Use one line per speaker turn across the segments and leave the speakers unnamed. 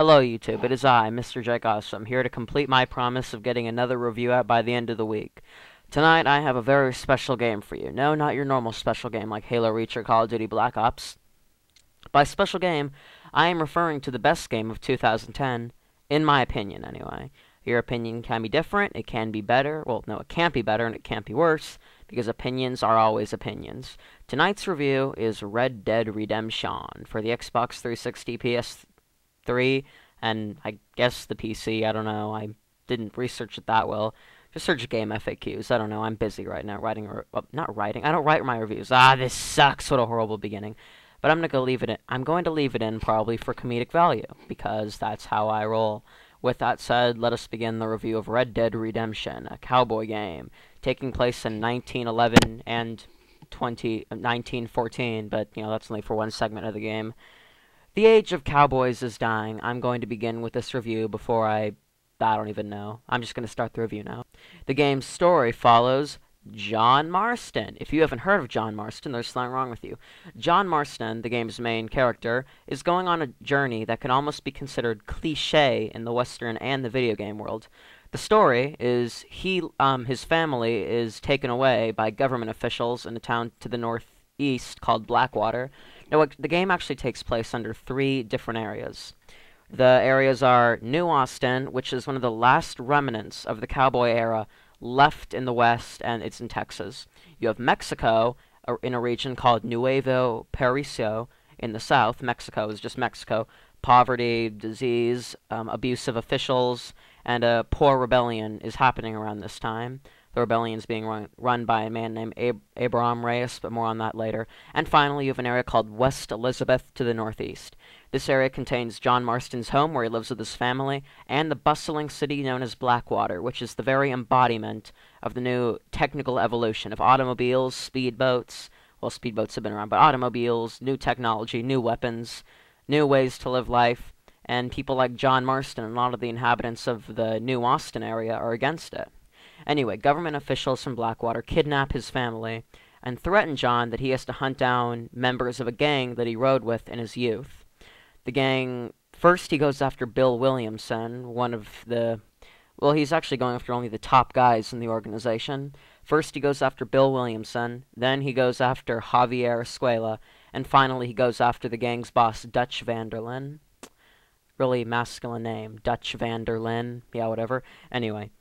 Hello YouTube, it is I, MRJAKEAWESOME, here to complete my promise of getting another review out by the end of the week. Tonight I have a very special game for you. No, not your normal special game like Halo Reach or Call of Duty Black Ops. By special game, I am referring to the best game of 2010, in my opinion anyway. Your opinion can be different, it can be better, well no, it can't be better and it can't be worse, because opinions are always opinions. Tonight's review is Red Dead Redemption for the Xbox 360, PS3, and I guess the PC. I don't know. I didn't research it that well. Just search game FAQs. I don't know. I'm busy right now writing, not writing. I don't write my reviews. This sucks. What a horrible beginning. But I'm going to leave it in. I'm going to leave it in probably for comedic value, because that's how I roll. With that said, let us begin the review of Red Dead Redemption, a cowboy game taking place in 1911 and 1914, but you know, that's only for one segment of the game. The age of cowboys is dying. I'm going to begin with this review before I don't even know. I'm just going to start the review now. The game's story follows John Marston. If you haven't heard of John Marston, there's something wrong with you. John Marston, the game's main character, is going on a journey that can almost be considered cliché in the Western and the video game world. The story is his family is taken away by government officials in a town to the northeast called Blackwater. Now, the game actually takes place under 3 different areas. The areas are New Austin, which is one of the last remnants of the cowboy era left in the West, and it's in Texas. You have Mexico, in a region called Nuevo Paraiso in the South. Mexico is just Mexico. Poverty, disease, abusive officials, and a poor rebellion is happening around this time. The rebellion is being run by a man named Abraham Reyes, but more on that later. And finally, you have an area called West Elizabeth to the northeast. This area contains John Marston's home, where he lives with his family, and the bustling city known as Blackwater, which is the very embodiment of the new technical evolution of automobiles, speedboats. Well, speedboats have been around, but automobiles, new technology, new weapons, new ways to live life, and people like John Marston and a lot of the inhabitants of the New Austin area are against it. Anyway, government officials from Blackwater kidnap his family and threaten John that he has to hunt down members of a gang that he rode with in his youth. The gang, first he goes after Bill Williamson, one of the, well, he's actually going after only the top guys in the organization. First he goes after Bill Williamson, then he goes after Javier Escuela, and finally he goes after the gang's boss, Dutch Vanderlyn. Really masculine name, Dutch Vanderlyn, yeah, whatever. Anyway.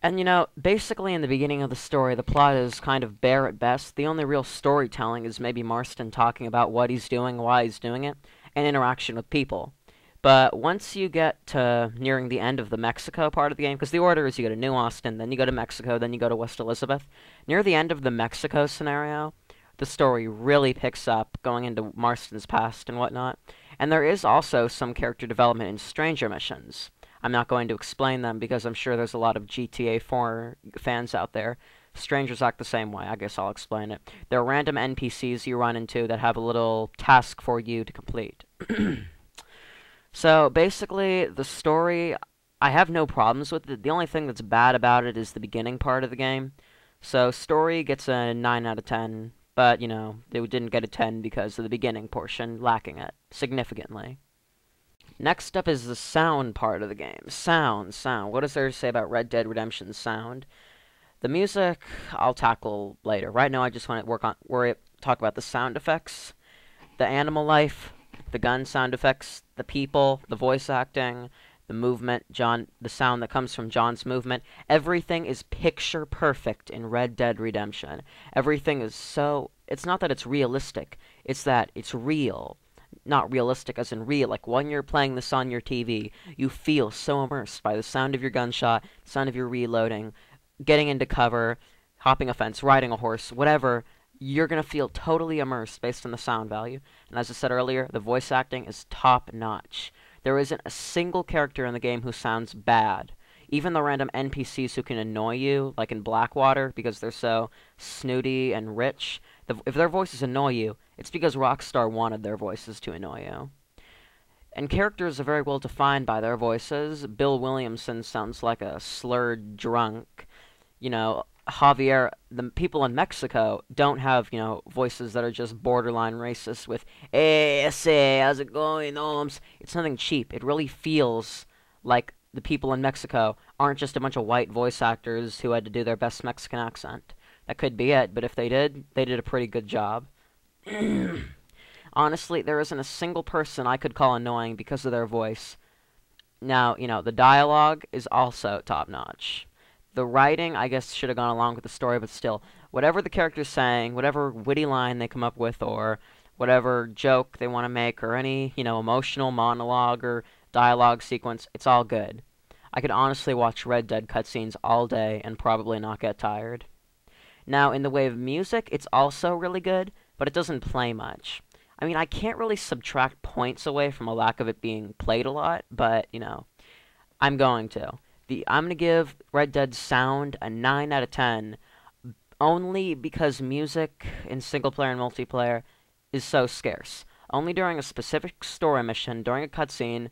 And, you know, basically in the beginning of the story, the plot is kind of bare at best. The only real storytelling is maybe Marston talking about what he's doing, why he's doing it, and interaction with people. But once you get to nearing the end of the Mexico part of the game, because the order is you go to New Austin, then you go to Mexico, then you go to West Elizabeth. Near the end of the Mexico scenario, the story really picks up, going into Marston's past and whatnot. And there is also some character development in stranger missions. I'm not going to explain them because I'm sure there's a lot of GTA 4 fans out there. Strangers act the same way. I guess I'll explain it. There are random NPCs you run into that have a little task for you to complete. So basically, the story, I have no problems with it. The only thing that's bad about it is the beginning part of the game. So story gets a 9 out of 10, but, you know, they didn't get a 10 because of the beginning portion lacking it significantly. Next up is the sound part of the game. Sound. What is there to say about Red Dead Redemption's sound? The music, I'll tackle later. Right now, I just want to talk about the sound effects, the animal life, the gun sound effects, the people, the voice acting, the movement, the sound that comes from John's movement. Everything is picture perfect in Red Dead Redemption. Everything is so, it's not that it's realistic, it's that it's real. Not realistic as in real, like when you're playing this on your TV, you feel so immersed by the sound of your gunshot, sound of your reloading, getting into cover, hopping a fence, riding a horse, whatever, you're going to feel totally immersed based on the sound value. And as I said earlier, the voice acting is top-notch. There isn't a single character in the game who sounds bad. Even the random NPCs who can annoy you, like in Blackwater, because they're so snooty and rich, if their voices annoy you, it's because Rockstar wanted their voices to annoy you. And characters are very well defined by their voices. Bill Williamson sounds like a slurred drunk. You know, Javier, the people in Mexico don't have, voices that are just borderline racist with, hey, ese, how's it going, Ohms? It's nothing cheap. It really feels like the people in Mexico aren't just a bunch of white voice actors who had to do their best Mexican accent. That could be it, but if they did a pretty good job. Honestly, there isn't a single person I could call annoying because of their voice. Now, the dialogue is also top-notch. The writing, I guess, should have gone along with the story, but still, whatever the character's saying, whatever witty line they come up with, or whatever joke they want to make, or any, emotional monologue or dialogue sequence, it's all good. I could honestly watch Red Dead cutscenes all day and probably not get tired. Now, in the way of music, it's also really good, but it doesn't play much. I mean, I can't really subtract points away from a lack of it being played a lot, but, I'm going to. I'm going to give Red Dead sound a 9 out of 10, only because music in single-player and multiplayer is so scarce. Only during a specific story mission, during a cutscene,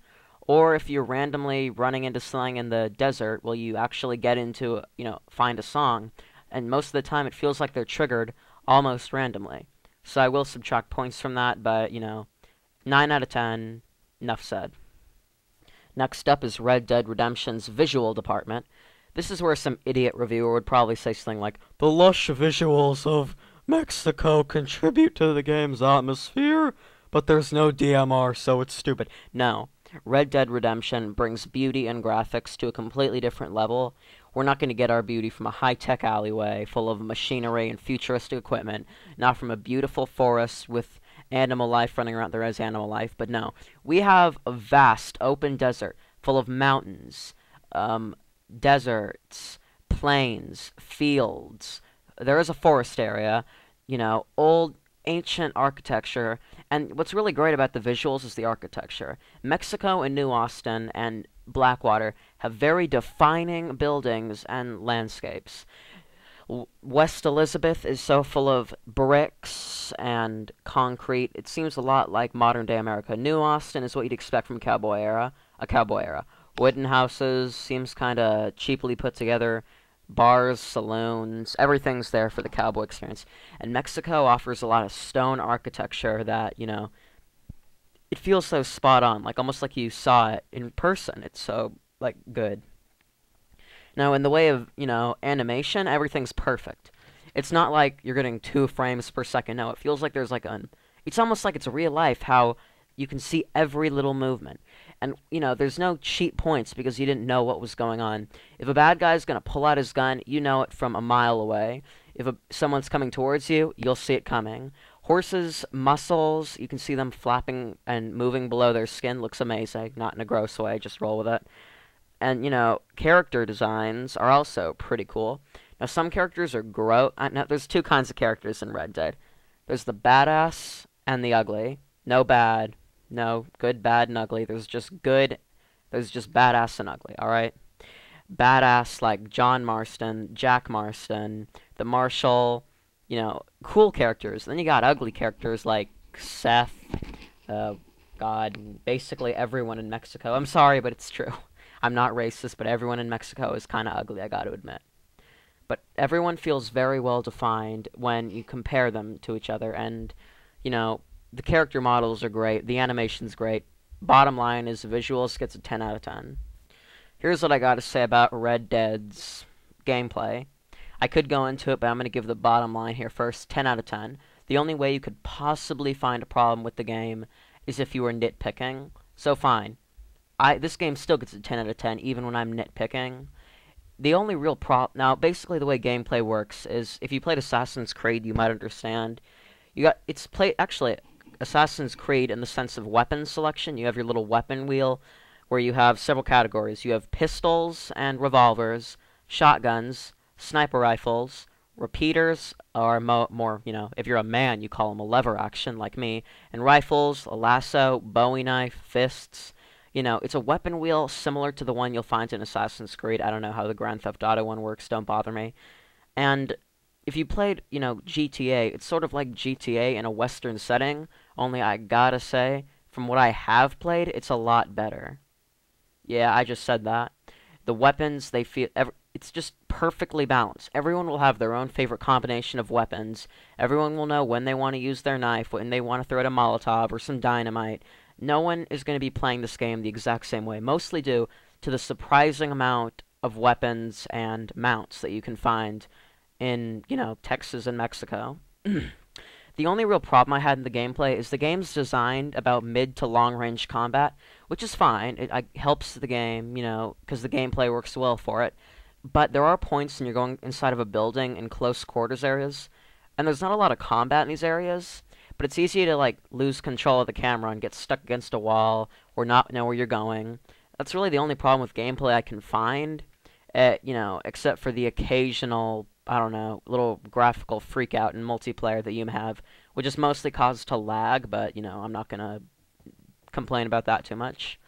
or if you're randomly running into something in the desert, will you actually get into, find a song, and most of the time it feels like they're triggered almost randomly. So I will subtract points from that, but, 9 out of 10, enough said. Next up is Red Dead Redemption's visual department. This is where some idiot reviewer would probably say something like, "The lush visuals of Mexico contribute to the game's atmosphere, but there's no DMR, so it's stupid." No. Red Dead Redemption brings beauty and graphics to a completely different level. We're not going to get our beauty from a high-tech alleyway full of machinery and futuristic equipment, not from a beautiful forest with animal life running around there as animal life, but no. We have a vast open desert full of mountains, deserts, plains, fields. There is a forest area, old ancient architecture, and what's really great about the visuals is the architecture. Mexico and New Austin and Blackwater have very defining buildings and landscapes. West Elizabeth is so full of bricks and concrete. It seems a lot like modern-day America. New Austin is what you'd expect from a cowboy era. Wooden houses, seems kind of cheaply put together. Bars, saloons, everything's there for the cowboy experience. And Mexico offers a lot of stone architecture that, it feels so spot on, almost like you saw it in person. It's so, good. Now, in the way of, animation, everything's perfect. It's not like you're getting 2 frames per second. No, it feels like there's it's almost like it's real life, how you can see every little movement. And, there's no cheat points because you didn't know what was going on. If a bad guy's going to pull out his gun, you know it from a mile away. If someone's coming towards you, you'll see it coming. Horses' muscles, you can see them flapping and moving below their skin. Looks amazing. Not in a gross way, just roll with it. And, character designs are also pretty cool. Now, some characters are now, there's 2 kinds of characters in Red Dead. There's the badass and the ugly. No bad. No good, bad, and ugly. There's just badass and ugly, alright? Badass like John Marston, Jack Marston, the Marshal, cool characters. Then you got ugly characters like Seth, God, basically everyone in Mexico. I'm sorry, but it's true. I'm not racist, but everyone in Mexico is kind of ugly, I gotta admit. But everyone feels very well defined when you compare them to each other, and, the character models are great, the animation's great. Bottom line is visuals gets a 10 out of 10. Here's what I gotta say about Red Dead's gameplay. I could go into it, but I'm gonna give the bottom line here first. 10 out of 10. The only way you could possibly find a problem with the game is if you were nitpicking. So fine. This game still gets a 10 out of 10, even when I'm nitpicking. The only real problem... Now, basically the way gameplay works is, if you played Assassin's Creed, you might understand. Actually, Assassin's Creed in the sense of weapon selection. You have your little weapon wheel, where you have several categories. You have pistols and revolvers, shotguns, sniper rifles, repeaters, or more, if you're a man, you call them a lever action, like me, and rifles, a lasso, bowie knife, fists. It's a weapon wheel similar to the one you'll find in Assassin's Creed. I don't know how the Grand Theft Auto one works, don't bother me. And if you played, GTA, it's sort of like GTA in a Western setting, only I gotta say, from what I have played, it's a lot better. Yeah, I just said that. The weapons, they feel... it's just perfectly balanced. Everyone will have their own favorite combination of weapons. Everyone will know when they want to use their knife, when they want to throw out a Molotov or some dynamite. No one is going to be playing this game the exact same way, mostly due to the surprising amount of weapons and mounts that you can find in, Texas and Mexico. The only real problem I had in the gameplay is the game's designed about mid to long range combat, which is fine. It helps the game, because the gameplay works well for it. But there are points when you're going inside of a building in close quarters areas, and there's not a lot of combat in these areas, but it's easy to, lose control of the camera and get stuck against a wall or not know where you're going. That's really the only problem with gameplay I can find, except for the occasional, I don't know, little graphical freak out in multiplayer that you have, which is mostly caused to lag, but, I'm not gonna complain about that too much.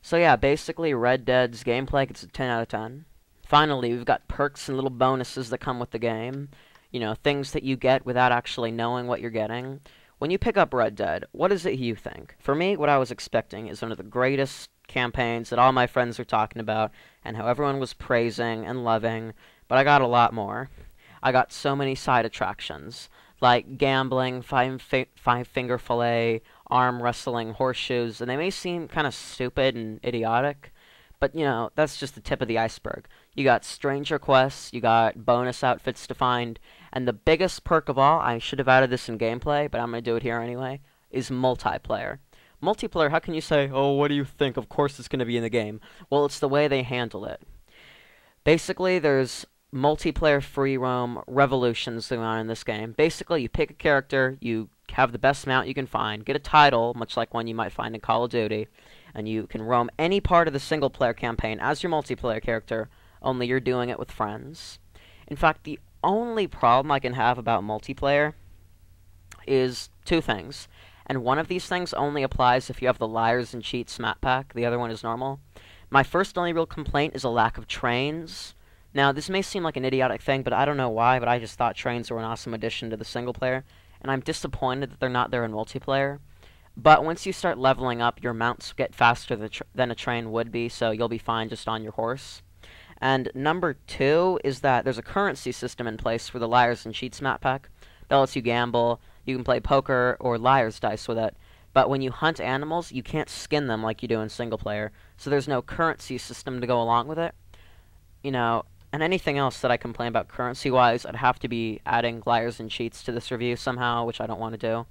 So yeah, basically Red Dead's gameplay gets a 10 out of 10. Finally, we've got perks and little bonuses that come with the game. Things that you get without actually knowing what you're getting. When you pick up Red Dead, what is it you think? For me, what I was expecting is one of the greatest campaigns that all my friends were talking about, and how everyone was praising and loving, but I got a lot more. I got so many side attractions, like gambling, five-finger fillet, arm wrestling, horseshoes, and they may seem kind of stupid and idiotic, but, that's just the tip of the iceberg. You got stranger quests, you got bonus outfits to find, and the biggest perk of all, I should have added this in gameplay, but I'm going to do it here anyway, is multiplayer. Multiplayer, how can you say, oh, what do you think? Of course it's going to be in the game. Well, it's the way they handle it. Basically, there's multiplayer free roam revolutions going on in this game. Basically, you pick a character, you have the best mount you can find, get a title, much like one you might find in Call of Duty, and you can roam any part of the single-player campaign as your multiplayer character, only you're doing it with friends. In fact, the only problem I can have about multiplayer is two things. And one of these things only applies if you have the Liars and Cheats map pack. The other one is normal. My first only real complaint is a lack of trains. Now, this may seem like an idiotic thing, but I don't know why, but I just thought trains were an awesome addition to the single player, and I'm disappointed that they're not there in multiplayer. But once you start leveling up, your mounts get faster than a train would be, so you'll be fine just on your horse. And number two is that there's a currency system in place for the Liars and Cheats map pack that lets you gamble. You can play poker or liar's dice with it. But when you hunt animals, you can't skin them like you do in single player. So there's no currency system to go along with it. And anything else that I complain about currency-wise, I'd have to be adding Liars and Cheats to this review somehow, which I don't want to do.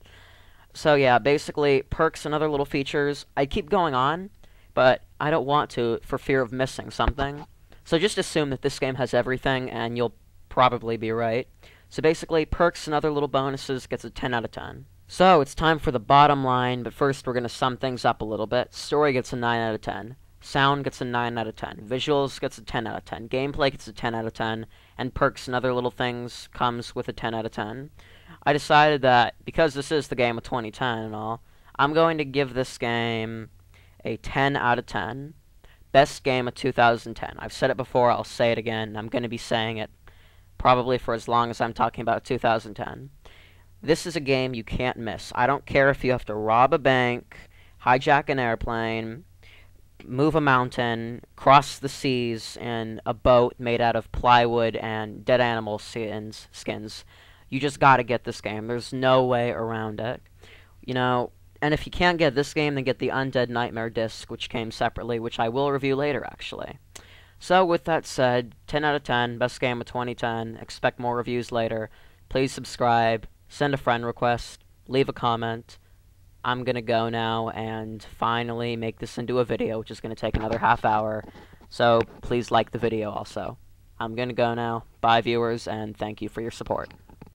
So yeah, basically, perks and other little features. I keep going on, but I don't want to for fear of missing something. So just assume that this game has everything, and you'll probably be right. So basically, perks and other little bonuses gets a 10 out of 10. So, it's time for the bottom line, but first we're going to sum things up a little bit. Story gets a 9 out of 10. Sound gets a 9 out of 10. Visuals gets a 10 out of 10. Gameplay gets a 10 out of 10. And perks and other little things comes with a 10 out of 10. I decided that, because this is the game of 2010 and all, I'm going to give this game a 10 out of 10. Best game of 2010. I've said it before, I'll say it again. I'm going to be saying it probably for as long as I'm talking about 2010. This is a game you can't miss. I don't care if you have to rob a bank, hijack an airplane, move a mountain, cross the seas in a boat made out of plywood and dead animal skins. You just gotta get this game. There's no way around it. And if you can't get this game, then get the Undead Nightmare disc, which came separately, which I will review later, actually. So, with that said, 10 out of 10, best game of 2010, expect more reviews later. Please subscribe, send a friend request, leave a comment. I'm gonna go now and finally make this into a video, which is gonna take another half hour. So, please like the video also. I'm gonna go now. Bye, viewers, and thank you for your support.